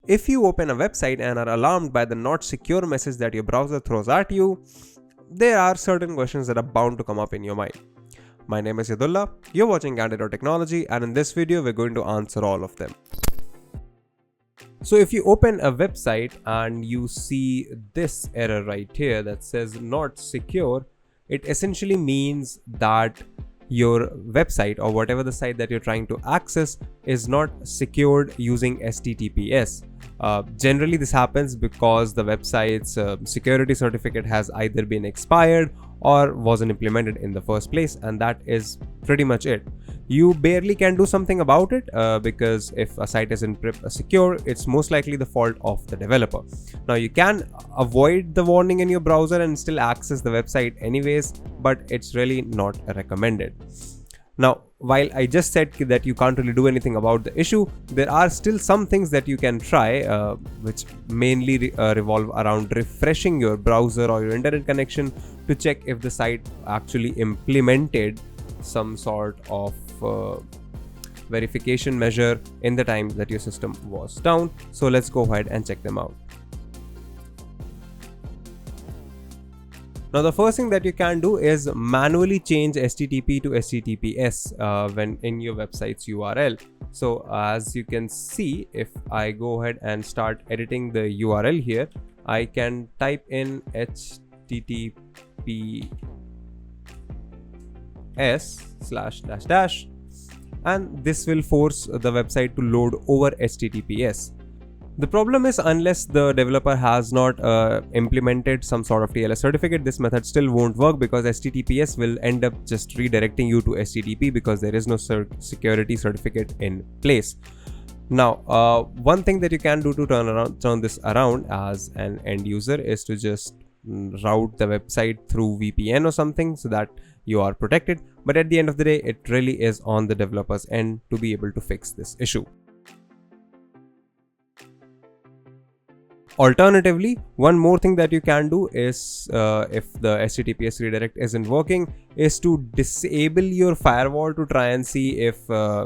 if you open a website and are alarmed by the not secure message that your browser throws at you, there are certain questions that are bound to come up in your mind. My name is Yadullah, you're watching Candid.Technology, and in this video we're going to answer all of them. So if you open a website and you see this error right here that says not secure, it essentially means that your website or whatever the site that you're trying to access is not secured using HTTPS. Generally this happens because the website's security certificate has either been expired or wasn't implemented in the first place, and that is pretty much it. You barely can do something about it because if a site isn't secure, it's most likely the fault of the developer. Now you can avoid the warning in your browser and still access the website anyways, but it's really not recommended. Now, while I just said that you can't really do anything about the issue, there are still some things that you can try, which mainly revolve around refreshing your browser or your internet connection to check if the site actually implemented some sort of verification measure in the time that your system was down. So let's go ahead and check them out. Now the first thing that you can do is manually change HTTP to HTTPS when in your website's URL. So as you can see, if I go ahead and start editing the URL here, I can type in https:// and this will force the website to load over HTTPS. The problem is, unless the developer has not implemented some sort of TLS certificate, this method still won't work because HTTPS will end up just redirecting you to HTTP because there is no security certificate in place. Now, one thing that you can do to turn this around as an end user is to just route the website through VPN or something so that you are protected. But at the end of the day, it really is on the developer's end to be able to fix this issue. Alternatively, one more thing that you can do is, if the HTTPS redirect isn't working, is to disable your firewall to try and see if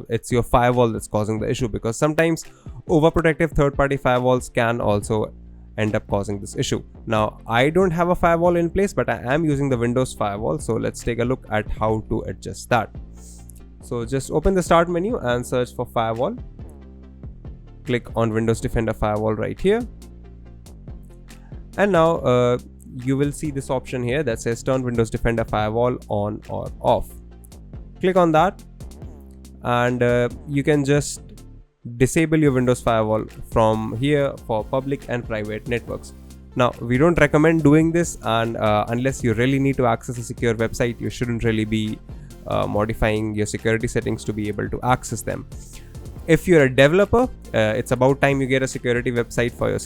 it's your firewall that's causing the issue, because sometimes overprotective third-party firewalls can also end up causing this issue. Now, I don't have a firewall in place, but I am using the Windows firewall, so let's take a look at how to adjust that. So just open the start menu and search for firewall. Click on Windows Defender Firewall right here. And now you will see this option here that says turn Windows Defender Firewall on or off. Click on that and you can just disable your Windows Firewall from here for public and private networks. Now, we don't recommend doing this, and unless you really need to access a secure website, you shouldn't really be modifying your security settings to be able to access them. If you're a developer, it's about time you get a security website for your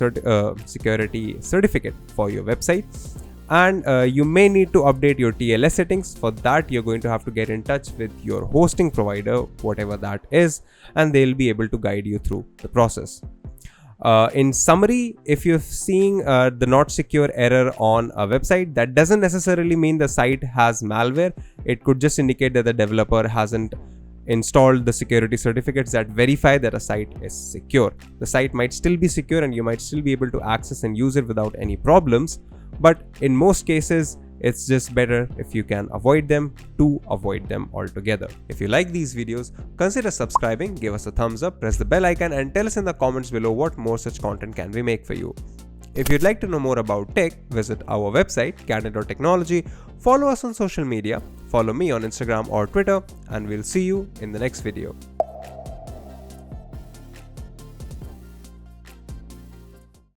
security certificate for your website, and you may need to update your TLS settings. For that, you're going to have to get in touch with your hosting provider, whatever that is, and they'll be able to guide you through the process. In summary, if you're seeing the not secure error on a website, that doesn't necessarily mean the site has malware. It could just indicate that the developer hasn't installed the security certificates that verify that a site is secure. The site might still be secure and you might still be able to access and use it without any problems, but in most cases it's just better if you can avoid them to avoid them altogether. If you like these videos, consider subscribing, give us a thumbs up, press the bell icon and tell us in the comments below what more such content can we make for you. If you'd like to know more about tech, visit our website Candid.Technology, follow us on social media, follow me on Instagram or Twitter, and we'll see you in the next video.